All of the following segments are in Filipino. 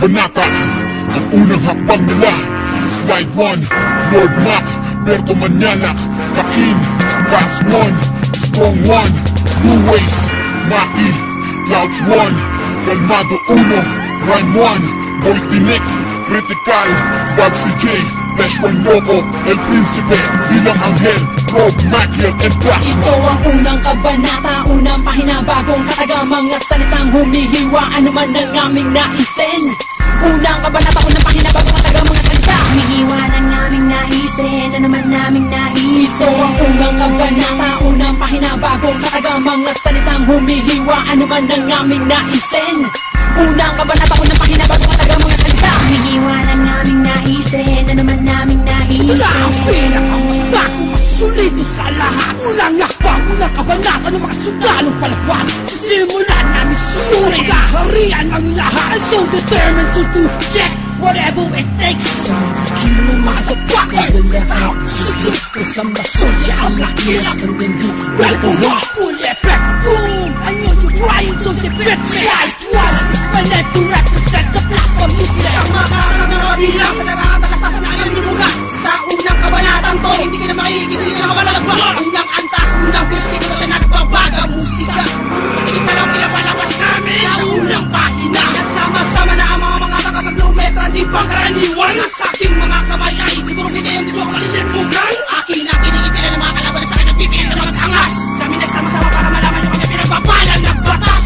kabanata. Ang unang hakbang nila, Slide 1, Lord Mac, Berto Manyanak, Kain, Bass 1, Strong 1, Blue Ways, Maki, Louch 1, Kalmado 1, Rhyme 1, Boy Tinek, Critical, Bagsy J, Flash 1 Loco, El Principe, Bilang Angel, Rob, Maciel, and Plasma. Ito ang unang kabanata, unang pahina, bagong katagang mga salitang humihiwa, ano man ang aming naisin. Unang kabanata, unang pahina, bagong katagang mga salita, humihiwa ng aming naisin, ano man naming naisin. Ito ang unang kabanata, unang pahina, bagong katagang mga salitang humihiwa, ano man ang aming naisin. Unang kabanata, unang pahina, bagong katagang mga salita, humihiwa ng aming naisin, ano man naming naisin. Ito na ang pinakamas bago, mas solido sa lahat. Unang akbang, unang kabanata ng mga sundalong palawan. Sisimulan namin sunurin, kaharian ang lahat. I'm so determined to do check whatever it takes. Kill ng mga sapak, ang susunod kasama soldier, ang lakilas ng hindi. Welcome to full effect, boom! I know you're trying to defeat me. Slide 1 is my name to represent the plasma music. Ang mga bilang sa nakakatalastas na kanyang limuga. Sa unang kabanatang to, hindi ka na makikita, hindi ka na makalagpag. Unang antas, unang bisig, ito siya nagbabaga musika. Hindi pa lang pinapalabas namin sa unang pahina. Nagsama-sama na ang mga tagapaglometra, di bang karaniwan? Sa aking mga kamay ay titurugin na yung dito ako malilimugan. Akin ang kinikita na ng mga kalaban sa akin nagpipil na mag-angas. Kami nagsama-sama para malaman yung kami pinagpapalan ng batas.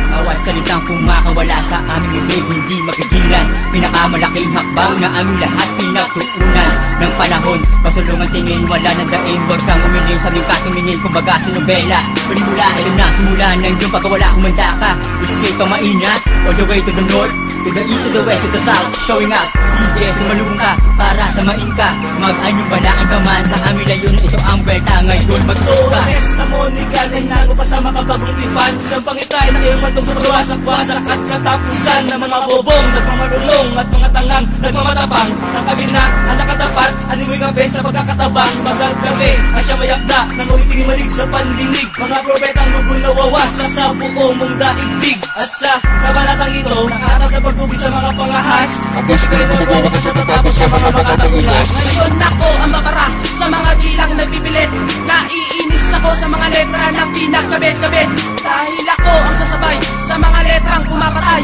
Bawat salitang kumakawala sa aming bibig, hindi magigilan. Pinakamalaking hakbang na aming lahat pinagtuunan ng panahon. Pasulungan tingin, wala nang daing. Huwag kang umiling sa aming katumingin, kumbaga sa nobela. Palimula, alam na, simula na yung pagkawala, humanda ka. Escape ang mainat, all the way to the north, to the east, to the west, to the south. Showing up, sige, sumalubong ka, para samain ka. Mag-anyong balakid ka man, sa aming layunin, ito ang welta. Ngayon magsuka na Monica, nahinango pa sa makabagong tipan. Isang pangitay na iyong matong sa pagwasak-wasak at katapusan ng mga bobong nagmamarulong at mga tangang nagmamatabang. Nang kami na ang nakatapat, animoy kape sa pagkakatabang. Bagal kami ang siya mayakda nang uwiting malig sa pandinig. Mga propetang lugoy na wawasak sa buong mong daigdig. At sa kabanatang ito, nakaatas sa pagtubig sa mga pangahas. Ang musika ay magwawakas at tatapos sa mga makatang ulas. Ngayon ako ang makara sa mga dilang nagpipilit. Naiinis ako sa mga letra ng pinagkabit-kabit. Dahil ako ang sasabay sa mga letrang kumapatay.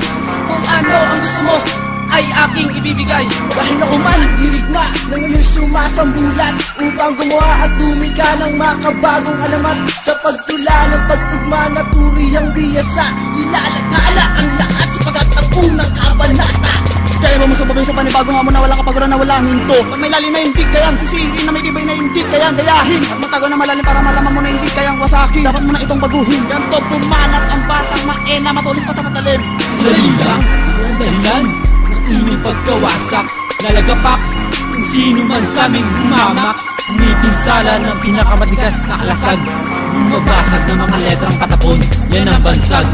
Kung ano ang gusto mo ay aking ibibigay. Dahil ako man dirigma ng iyong sumasambulat upang gumawa at tumika ng makabagong alamat. Sa pagtula ng pagtugma na turiyang biyasa, ilalagala ang lahat sapagat ang unang kabanata. Kaya mo masababay sa panibagong hamon na walang kapaguran na walang hinto. Pag may lalim na indik, kayang sisirin na may tibay na indik, kayang gayahin. At matago na malalim para malaman mo na indik, kayang wasakin. Dapat mo na itong baguhin. Ganto pumanat ang batang maena, matulis pa sa matalim. Dali lang, ang dahilan ng inyong pagkawasak. Nalagapak kung sino man sa aming humamak. Umipinsala ng pinakamatigas na alasag. Bumabasag ng mga letrang katapon, yan ang bansag.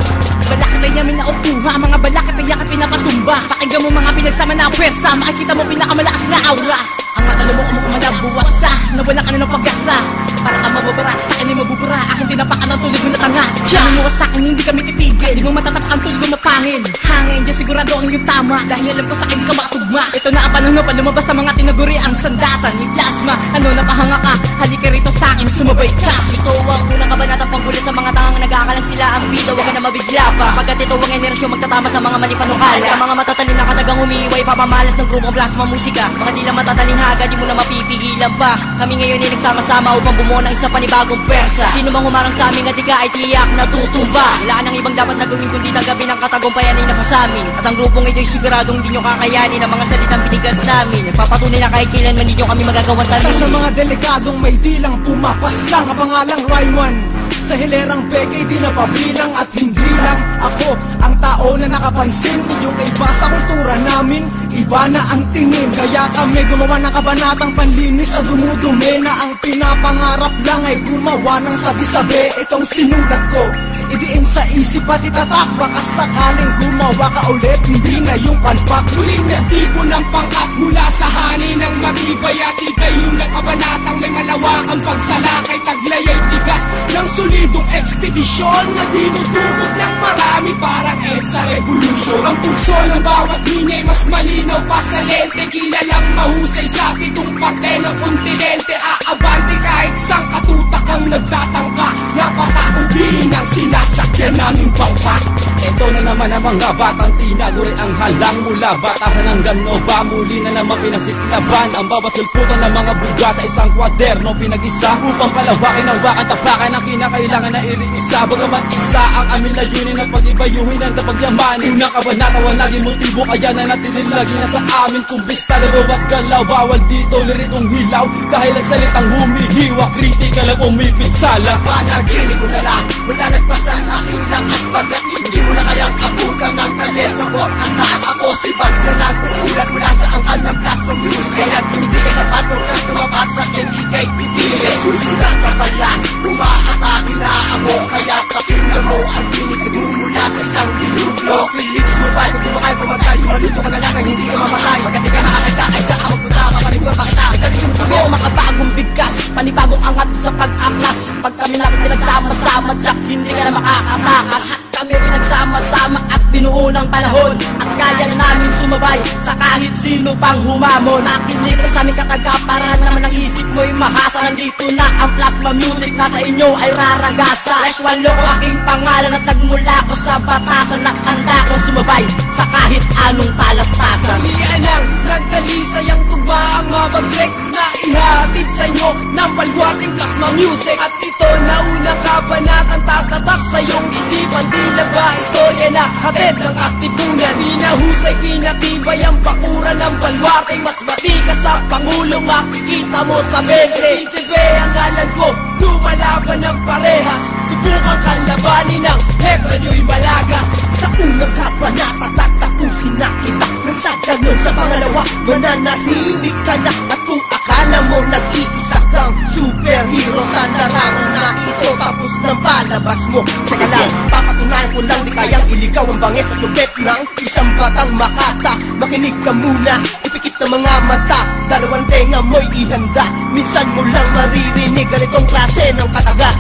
Balakit ay yamin na ukuha, mga balakit ay yakit pinapatumba. Pakinggan mo mga pinagsama na pwersa, makikita mo pinakamalakas na aura. Ang matalumok mo kumalabuwasa, na wala ka na ng pag-asa. Para ka mababara, sa akin ay mabubura. Aking tinapakan ang tulog mo na tanga. Sabi mo sa akin hindi kami titigil, di mo matatapak ang tulog mo pangin. Hangin, dyan sigurado ang iyong tama, dahil alam ko sa akin di ka makatugma. Ito na ang panahon pa lumabas sa mga tinaguri ang sandatan ni Plasma. Ano napahanga ka, halika rito sa akin, sumabay ka. Ito ang unang kabanatang panggulit sa mga tangang nag-aakalang sila ang bida. Huwag ka na mabigla pa, pagkat ito ang enerasyon magtatama sa mga mali panukala. Sa mga matatalim na katagang umiiway, papamalas ng grupong Plasma Musika. Mga di lang matataling haga, di mo na mapipigilan pa. Kami ngayon ay nagsama-sama upang bumuo ng isa panibagong pwersa. Sino mang humarang sa aming at ika ay tiyak na tutumba. Wala ng ibang dapat na gawin kundi tanggapin ang katagumpayan ay napasamin. At ang grupong ito'y siguradong di nyo kakayanin ang mga salitang binigas namin. Nagpapatunay na kahit kailanman di nyo kami magagawang talino. Sa mga delikadong may dilang pumapas lang kapangalang Rayman. Sa hilerang peke di napabilang at hindi lang ako ang tao na nakapansin. Yung iba sa kultura namin, iba na ang tingin. Kaya kami gumawa ng kabanatang panlinis sa dumudumi. Na ang pinapangarap lang ay gumawa ng sabi-sabi. Itong sinulat ko, idiin sa isip at itatak. Baka sakaling gumawa ka ulit, hindi na yung palpak. Muling nagtipo ng pangkat mula sa hani ng matibay at ikay yung nakabanatang may malawakang pagsalakay. Taglay ay tigas ng solidong ekspedisyon na dinudumog ng marami. kami parang EDSA Revolution. Ang pugso ng bawat linya mas malinaw pa sa lente. Kilalang mahusay sa pitong parte ng kontinente. Aabante kahit sang katutak ang nagtatangka. Napataubihin ang sinasakyan naming pangkat. Ito na naman ang mga batang tinago rin ang halang mula batasan hanggang Nova. Muli na naman pinasiklaban ang bawat sulputan ng mga buga sa isang kwaderno pinag-isa upang palawakin ang wakan tapakan ang kinakailangan na iriisa. Bagaman isa ang aming layunin na pag-ibayuhin ang napagyamanin. Unang kabanata walang motibo kaya na natin nilagi na sa amin. Kumbista na bawat galaw bawal dito liritong hilaw dahil ang salitang humihiwa kritika lang umipinsala. Panaginip mo na lang, wala nagpasan aking lakas pagkat hindi mo na kayang abutan ng talento ko. Ang taas ako si Bugs na nag-uulat mula sa angkan ng plasma music. Kaya't hindi ka sa patong kang tumapat sa MKK Pitili. Susulat ka pala, umaatake na ako. Kaya pakinggan mo ang tinig na bumula sa isang dilubyo. Pilitis mo pa, kung di mo kaya pumatay, sumaluto ka na lang ang hindi ka mamatay. Pagkat di ka nakakasakay sa ako punta, mapaligwan pa kita. Sa rin yung makabagong bigkas, panibagong angat sa pag-aklas. Pag kami namin pinagsama-sama, Jack, hindi ka na makakatakas. Kami pinagsama-sama at binuo ng panahon. At kaya namin sumabay sa kahit sino pang humamon. Nakinig ka sa aming kataga para naman ang isip mo'y mahasa. Nandito na ang plasma music, nasa inyo ay raragasa. Flash 1 Loco aking pangalan at nagmula ko sa batasan. At handa kong sumabay sa kahit anong talastasan. Pilihan lang ng talisay ang tuba ang mabagsik na ihatid sa inyo ng palwating plasma music. At ito na unang kabanatang tatatak sa iyong isipan. Tila ba istorya na hatid ng katipunan? Pinahusay, pinatibay ang bakuran ng balwating. Mas mati ka sa Pangulong makikita mo sa bedre. Isibe ang ngalan ko, lumalaban ng parehas. Subukan kalabanin ng hetero nyo'y malagas. Sa unang kabanata tatapusin na kita. Nang sa ganun sa pangalawa mananahimik ka na. At kung akala mo nag-iisa kang superhero sa larangan na ito, tapos nang palabas mo. Teka lang, papatunayan ko lang di kayang iligaw ang bangis at lupit ng isang batang makata. Makinig ka muna, ipikit ng mga mata, dalawang tenga mo'y ihanda. Minsan mo lang maririnig ganitong klase ng kataga.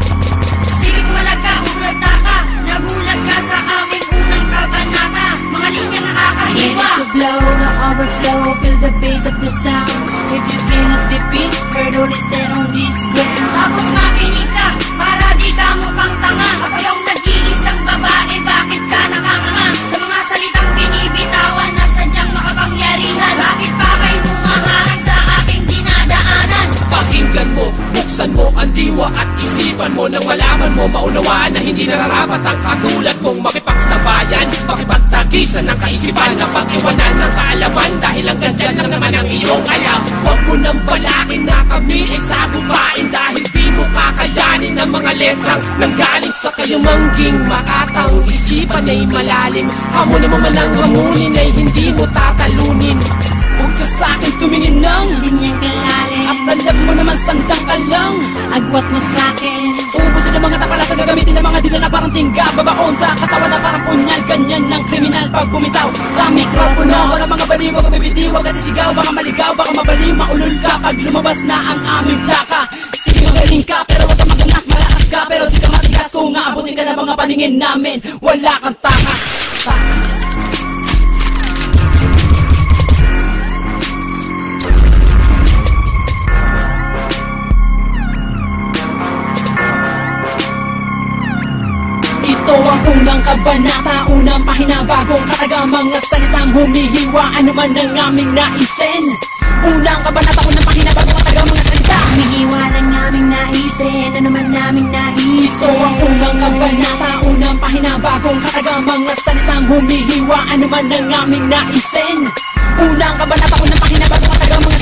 Sige bumalag ka, umulagta ka, nabulag ka sa aming unang kabanata. Mga linyang nakakahiwa. To blow, the overflow, feel the bass of the sound. If you cannot defeat, hurdle is there on this ground. Tapos makinig ka, para di ka mukhang tanga. Ako yung nag-iisang babae, bakit ka nakanganga? Sa mga salitang binibitawan na sadyang makapangyarihan. Bakit pa kayo humaharap sa aking dinadaanan? Pakinggan mo, buksan mo ang diwa at isipan mo. Nang malaman mo, maunawaan na hindi nararapat ang katulad mong makipagsabayan. Makipagtagisan ng kaisipan na pag-iwanan ng kaalaman. Dahil hanggang dyan lang naman ang iyong alam. Huwag mo nang balakin na kami ay sagupain. Dahil di mo kakayanin ang mga letrang nanggaling sa kayamangging makatang isipan ay malalim. Hamon mo man ang hamunin ay hindi mo tatalunin. Huwag ka sa'kin tumingin ng Linyang kalalim, at alam mo naman sandang ka lang. agwat mo sa'kin. Ubusin ang mga tapalasan gagamitin ng mga dila na parang tingga. Babaon sa katawan na parang punyal. Ganyan ng kriminal pag bumitaw sa mikropono. Wala mga baliw, wag bibitiw, kasi sigaw. Baka maligaw, baka mabaliw, maulol ka pag lumabas na ang aming plaka. Sige magaling ka, pero wag ka magangas. Malakas ka, pero di ka matigas. Kung aabutin ka na mga paningin namin, wala kang takas. Takas. Ito ang unang kabanata, unang pahina, bagong kataga, mga salitang humihiwa, ano man ang aming naisin. Unang kabanata, unang pahina, bagong kataga, mga salita Humihiwa ng aming naisin, ano man naming naisin. Ito ang unang kabanata, unang pahina, bagong kataga, mga salitang humihiwa, ano man ang aming naisin. Unang kabanata, unang pahina, bagong kataga, mga